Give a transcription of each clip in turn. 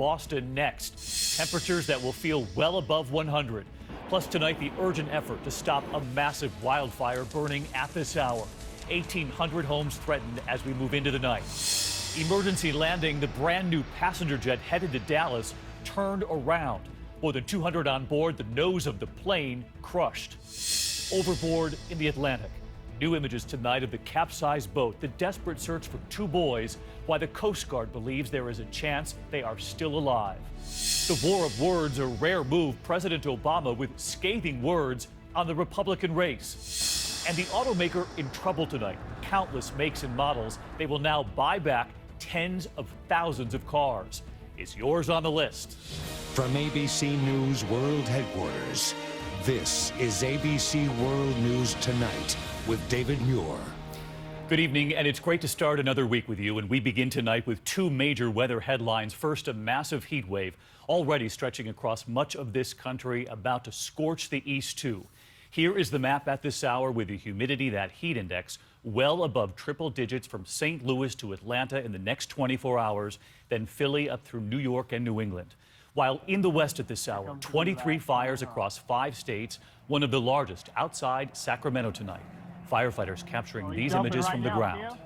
Boston next. Temperatures that will feel well above 100. Plus tonight, the urgent effort to stop a massive wildfire burning at this hour. 1,800 homes threatened as we move into the night. Emergency landing. The brand new passenger jet headed to Dallas turned around. More than 200 on board. The nose of the plane crushed. Overboard in the Atlantic. New images tonight of the capsized boat, the desperate search for two boys, why the Coast Guard believes there is a chance they are still alive. The war of words, a rare move. President Obama with scathing words on the Republican race. And the automaker in trouble tonight. Countless makes and models. They will now buy back tens of thousands of cars. Is yours on the list? From ABC News World Headquarters, this is ABC World News Tonight with David Muir. Good evening, and it's great to start another week with you. And we begin tonight with two major weather headlines. First, a massive heat wave already stretching across much of this country, about to scorch the east too. Here is the map at this hour with the humidity, that heat index, well above triple digits from St. Louis to Atlanta in the next 24 hours, then Philly up through New York and New England. While in the west at this hour, 23 fires across 5 states, one of the largest outside Sacramento tonight. Firefighters capturing these images from the ground.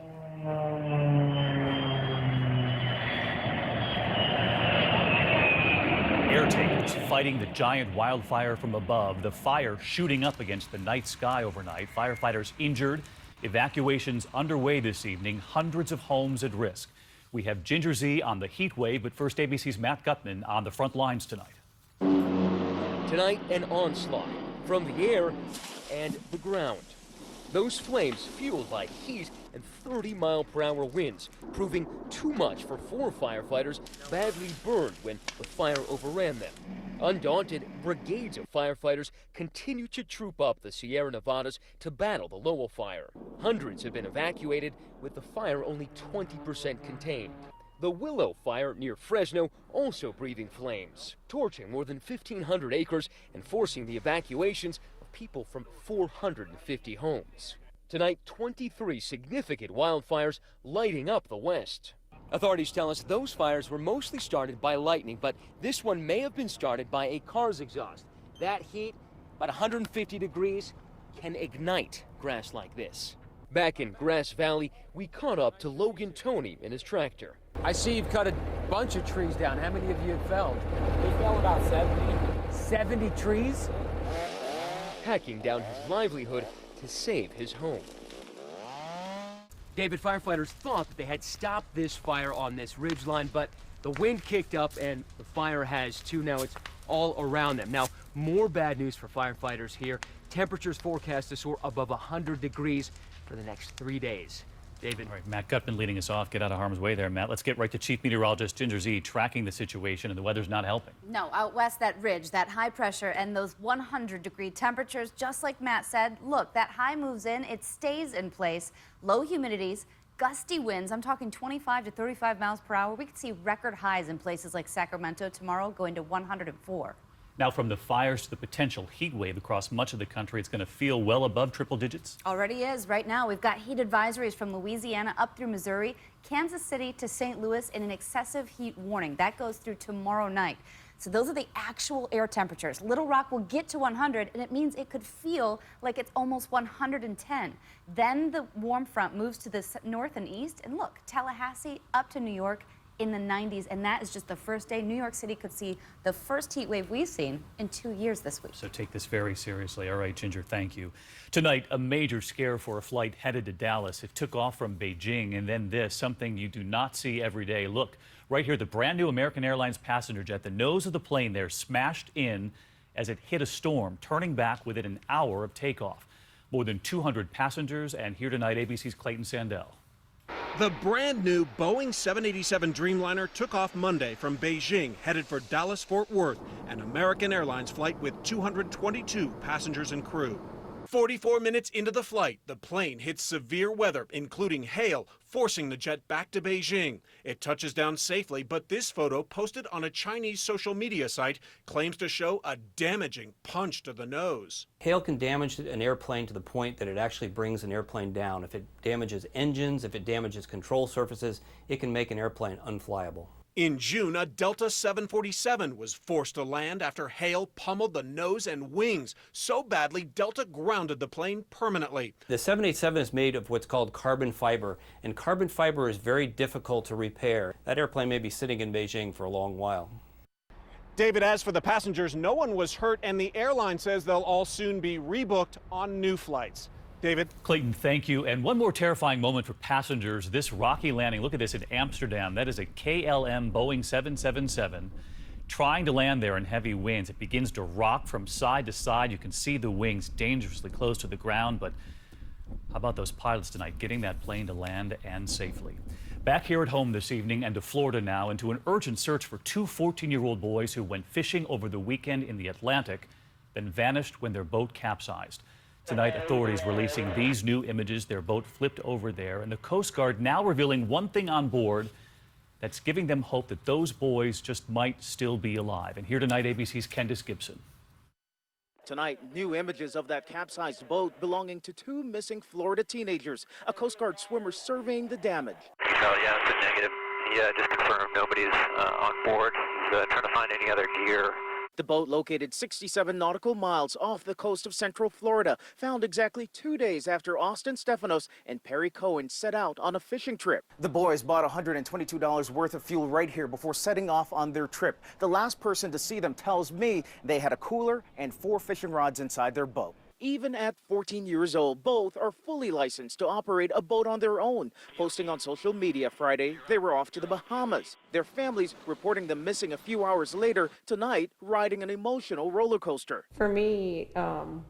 Air tankers fighting the giant wildfire from above, the fire shooting up against the night sky overnight. Firefighters injured, evacuations underway this evening, hundreds of homes at risk. We have Ginger Z on the heat wave, but first ABC's Matt Gutman on the front lines tonight. Tonight, an onslaught from the air and the ground. Those flames fueled by heat and 30-mile-per-hour winds, proving too much for 4 firefighters badly burned when the fire overran them. Undaunted, brigades of firefighters continue to troop up the Sierra Nevadas to battle the Lowell fire. Hundreds have been evacuated, with the fire only 20% contained. The Willow fire near Fresno also breathing flames, torching more than 1,500 acres and forcing the evacuations of people from 450 homes. Tonight, 23 significant wildfires lighting up the West. Authorities tell us those fires were mostly started by lightning, but this one may have been started by a car's exhaust. That heat, about 150 degrees, can ignite grass like this. Back in Grass Valley, we caught up to Logan Toney in his tractor. I see you've cut a bunch of trees down. How many of you have felled? We fell about 70. 70 trees? Hacking down his livelihood to save his home. David, firefighters thought that they had stopped this fire on this ridgeline, but the wind kicked up and the fire has too. Now it's all around them. Now, more bad news for firefighters here. Temperatures forecast to soar above 100 degrees for the next 3 days. David. All right, Matt Gutman leading us off. Get out of harm's way there, Matt. Let's get right to Chief Meteorologist Ginger Z tracking the situation, and the weather's not helping. No, out west, that ridge, that high pressure, and those 100-degree temperatures, just like Matt said, look, that high moves in, it stays in place. Low humidities, gusty winds, I'm talking 25 to 35 miles per hour. We could see record highs in places like Sacramento tomorrow, going to 104. Now, from the fires to the potential heat wave across much of the country, it's going to feel well above triple digits. Already is. Right now, we've got heat advisories from Louisiana up through Missouri, Kansas City to St. Louis, and an excessive heat warning. That goes through tomorrow night. So those are the actual air temperatures. Little Rock will get to 100, and it means it could feel like it's almost 110. Then the warm front moves to the north and east, and look, Tallahassee up to New York in the 90s, and that is just the first day. New York City could see the first heat wave we've seen in 2 years this week. So take this very seriously. All right, Ginger, thank you. Tonight, a major scare for a flight headed to Dallas. It took off from Beijing, and then this, something you do not see every day. Look, right here, the brand new American Airlines passenger jet, the nose of the plane there smashed in as it hit a storm, turning back within an hour of takeoff. More than 200 passengers, and here tonight, ABC's Clayton Sandell. The brand new Boeing 787 Dreamliner took off Monday from Beijing, headed for Dallas-Fort Worth, an American Airlines flight with 222 passengers and crew. 44 minutes into the flight, the plane hits severe weather, including hail, forcing the jet back to Beijing. It touches down safely, but this photo, posted on a Chinese social media site, claims to show a damaging punch to the nose. Hail can damage an airplane to the point that it actually brings an airplane down. If it damages engines, if it damages control surfaces, it can make an airplane unflyable. In June, a Delta 747 was forced to land after hail pummeled the nose and wings so badly Delta grounded the plane permanently. The 787 is made of what's called carbon fiber, and carbon fiber is very difficult to repair. That airplane may be sitting in Beijing for a long while. David, as for the passengers, no one was hurt, and the airline says they'll all soon be rebooked on new flights. David? Clayton, thank you. And one more terrifying moment for passengers. This rocky landing, look at this in Amsterdam. That is a KLM Boeing 777 trying to land there in heavy winds. It begins to rock from side to side. You can see the wings dangerously close to the ground. But how about those pilots tonight getting that plane to land and safely? Back here at home this evening and to Florida now, into an urgent search for two 14-year-old boys who went fishing over the weekend in the Atlantic, then vanished when their boat capsized. Tonight, authorities releasing these new images. Their boat flipped over there, and the Coast Guard now revealing one thing on board that's giving them hope that those boys just might still be alive. And here tonight, ABC's Candace Gibson. Tonight, new images of that capsized boat belonging to two missing Florida teenagers. A Coast Guard swimmer surveying the damage. Oh, yeah, it's a negative. Yeah, just confirmed nobody's on board. He's trying to find any other gear. The boat, located 67 nautical miles off the coast of Central Florida, found exactly 2 days after Austin Stefanos and Perry Cohen set out on a fishing trip. The boys bought $122 worth of fuel right here before setting off on their trip. The last person to see them tells me they had a cooler and 4 fishing rods inside their boat. Even at 14 years old, both are fully licensed to operate a boat on their own. Posting on social media Friday, they were off to the Bahamas. Their families reporting them missing a few hours later, tonight riding an emotional roller coaster. For me,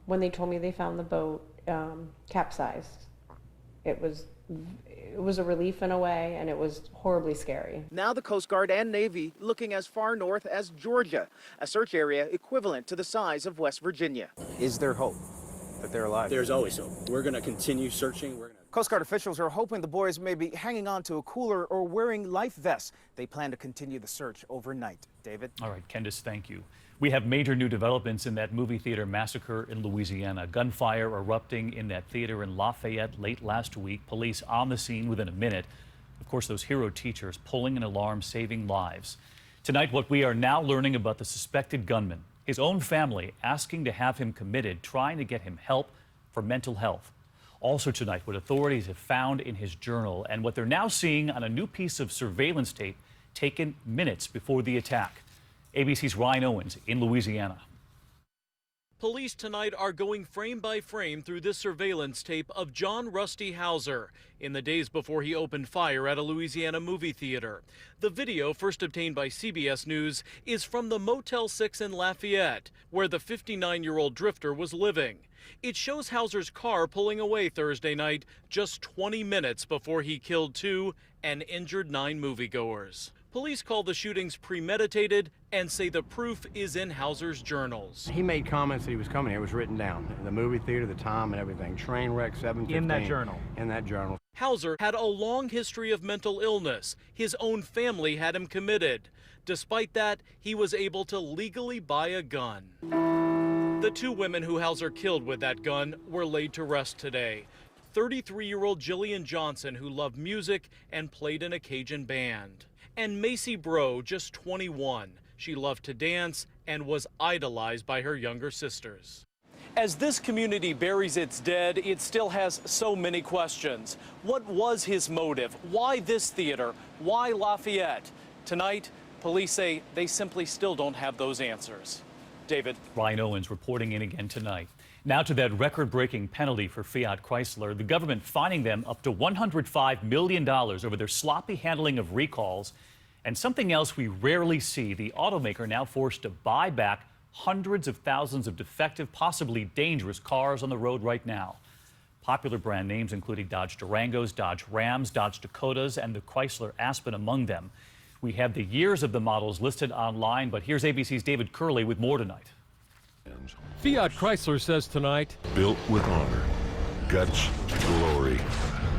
when they told me they found the boat capsized, it was a relief in a way, and it was horribly scary. Now the Coast Guard and Navy looking as far north as Georgia, a search area equivalent to the size of West Virginia. Is there hope that they're alive? There's always hope. We're going to continue searching. Coast Guard officials are hoping the boys may be hanging on to a cooler or wearing life vests. They plan to continue the search overnight. David? All right, Candace, thank you. We have major new developments in that movie theater massacre in Louisiana. Gunfire erupting in that theater in Lafayette late last week. Police on the scene within a minute. Of course, those hero teachers pulling an alarm, saving lives. Tonight, what we are now learning about the suspected gunman. His own family asking to have him committed, trying to get him help for mental health. Also tonight, what authorities have found in his journal and what they're now seeing on a new piece of surveillance tape taken minutes before the attack. ABC's Ryan Owens in Louisiana. Police tonight are going frame by frame through this surveillance tape of John Rusty Hauser in the days before he opened fire at a Louisiana movie theater. The video, first obtained by CBS News, is from the Motel 6 in Lafayette, where the 59-year-old drifter was living. It shows Hauser's car pulling away Thursday night, just 20 minutes before he killed 2 and injured 9 moviegoers. Police call the shootings premeditated and say the proof is in Hauser's journals. He made comments that he was coming here. It was written down. The movie theater, the time, and everything. Train wreck, 7:15. In that journal? In that journal. Hauser had a long history of mental illness. His own family had him committed. Despite that, he was able to legally buy a gun. The 2 women who Hauser killed with that gun were laid to rest today. 33-year-old Jillian Johnson, who loved music and played in a Cajun band. And Macy Bro, just 21. She loved to dance and was idolized by her younger sisters. As this community buries its dead, it still has so many questions. What was his motive? Why this theater? Why Lafayette? Tonight, police say they simply still don't have those answers. David. Ryan Owens reporting in again tonight. Now to that record-breaking penalty for Fiat Chrysler. The government fining them up to $105 million over their sloppy handling of recalls. And something else we rarely see, the automaker now forced to buy back hundreds of thousands of defective, possibly dangerous cars on the road right now. Popular brand names including Dodge Durangos, Dodge Rams, Dodge Dakotas, and the Chrysler Aspen among them. We have the years of the models listed online, but here's ABC's David Curley with more tonight. Fiat Chrysler says tonight, built with honor, guts, glory,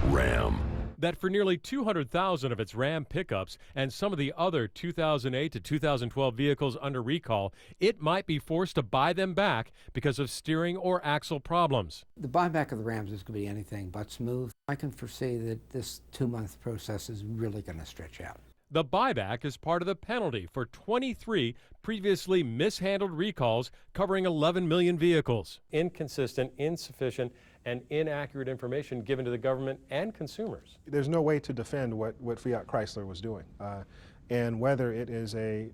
Ram. That for nearly 200,000 of its Ram pickups and some of the other 2008 to 2012 vehicles under recall, it might be forced to buy them back because of steering or axle problems. The buyback of the Rams is going to be anything but smooth. I can foresee that this 2-month process is really going to stretch out. The buyback is part of the penalty for 23 previously mishandled recalls covering 11 million vehicles. Inconsistent, insufficient, and inaccurate information given to the government and consumers. There's no way to defend what Fiat Chrysler was doing. And whether it is a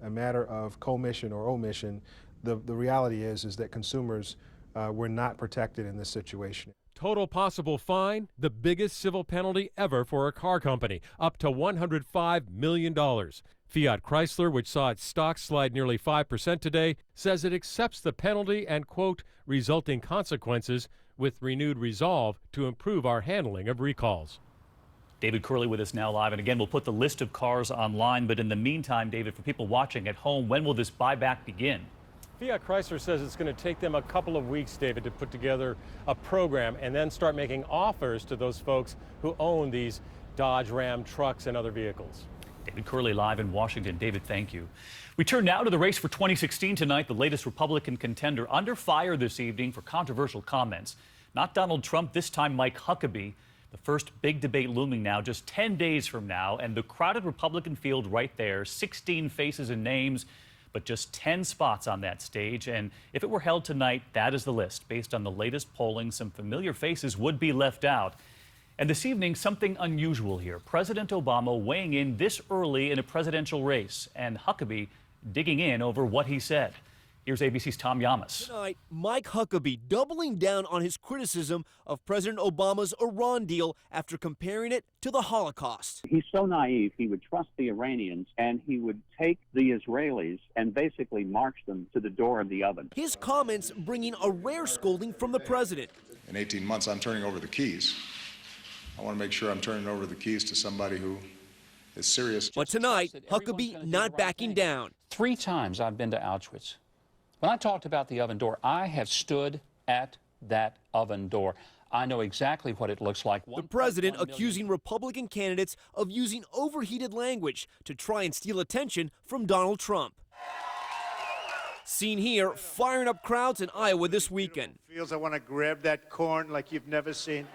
matter of commission or omission, the reality is that consumers were not protected in this situation. Total possible fine, the biggest civil penalty ever for a car company, up to $105 million. Fiat Chrysler, which saw its stock slide nearly 5% today, says it accepts the penalty and, quote, resulting consequences with renewed resolve to improve our handling of recalls. David Curley with us now live. And again, we'll put the list of cars online. But in the meantime, David, for people watching at home, when will this buyback begin? Fiat Chrysler says it's going to take them a couple of weeks, David, to put together a program and then start making offers to those folks who own these Dodge Ram trucks and other vehicles. David Curley live in Washington. David, thank you. We turn now to the race for 2016 tonight. The latest Republican contender under fire this evening for controversial comments. Not Donald Trump, this time Mike Huckabee. The first big debate looming now, just 10 days from now, and the crowded Republican field right there, 16 faces and names, but just 10 spots on that stage. And if it were held tonight, that is the list. Based on the latest polling, some familiar faces would be left out. And this evening, something unusual here. President Obama weighing in this early in a presidential race, and Huckabee digging in over what he said. Here's ABC's Tom Yamas. Tonight, Mike Huckabee doubling down on his criticism of President Obama's Iran deal after comparing it to the Holocaust. He's so naive, he would trust the Iranians and he would take the Israelis and basically march them to the door of the oven. His comments bringing a rare scolding from the president. In 18 months, I'm turning over the keys. I want to make sure I'm turning over the keys to somebody who is serious. But tonight, Huckabee not backing down. 3 times I've been to Auschwitz. When I talked about the oven door, I have stood at that oven door. I know exactly what it looks like. The president accusing Republican candidates of using overheated language to try and steal attention from Donald Trump. Seen here, firing up crowds in Iowa this weekend. Feels I want to grab that corn like you've never seen.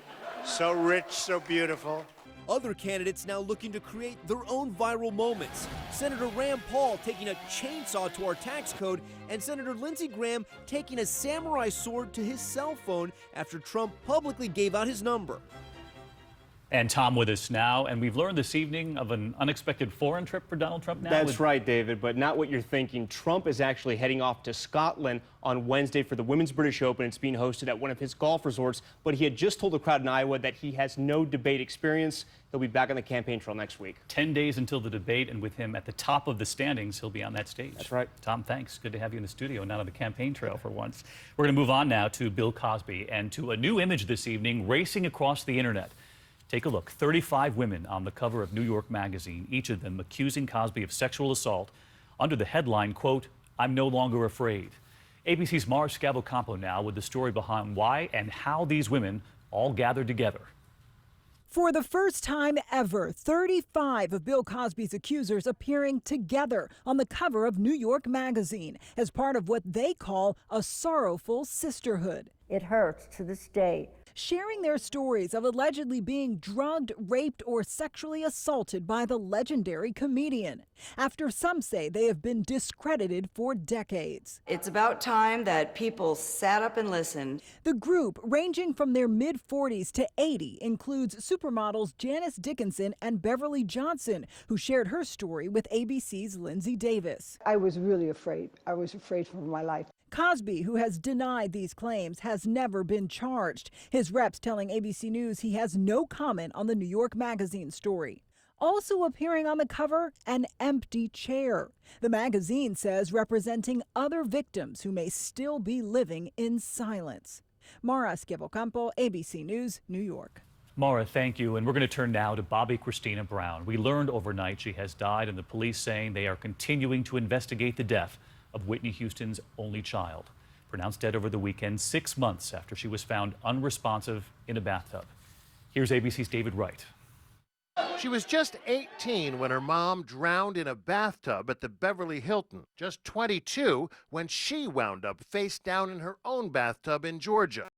So rich, so beautiful. Other candidates now looking to create their own viral moments. Senator Rand Paul taking a chainsaw to our tax code, and Senator Lindsey Graham taking a samurai sword to his cell phone after Trump publicly gave out his number. And Tom with us now, and we've learned this evening of an unexpected foreign trip for Donald Trump now. That's right, David, but not what you're thinking. Trump is actually heading off to Scotland on Wednesday for the Women's British Open. It's being hosted at one of his golf resorts, but he had just told the crowd in Iowa that he has no debate experience. He'll be back on the campaign trail next week. 10 days until the debate, and with him at the top of the standings, he'll be on that stage. That's right. Tom, thanks. Good to have you in the studio, not on the campaign trail for once. We're going to move on now to Bill Cosby and to a new image this evening racing across the internet. Take a look. 35 women on the cover of New York Magazine, each of them accusing Cosby of sexual assault under the headline, quote, "I'm no longer afraid." ABC's Mara Scavocampo now with the story behind why and how these women all gathered together. For the first time ever, 35 of Bill Cosby's accusers appearing together on the cover of New York Magazine as part of what they call a sorrowful sisterhood. It hurts to this day. Sharing their stories of allegedly being drugged, raped, or sexually assaulted by the legendary comedian, after some say they have been discredited for decades. It's about time that people sat up and listened. The group, ranging from their mid-40s to 80, includes supermodels Janice Dickinson and Beverly Johnson, who shared her story with ABC's Lindsay Davis. I was really afraid. I was afraid for my life. Cosby, who has denied these claims, has never been charged. His reps telling ABC News he has no comment on the New York Magazine story. Also appearing on the cover, an empty chair. The magazine says representing other victims who may still be living in silence. Mara Scavocampo, ABC News, New York. Mara, thank you. And we're going to turn now to Bobby Christina Brown. We learned overnight she has died, and the police saying they are continuing to investigate the death of Whitney Houston's only child, pronounced dead over the weekend 6 months after she was found unresponsive in a bathtub. Here's ABC's David Wright. She was just 18 when her mom drowned in a bathtub at the Beverly Hilton, just 22 when she wound up face down in her own bathtub in Georgia.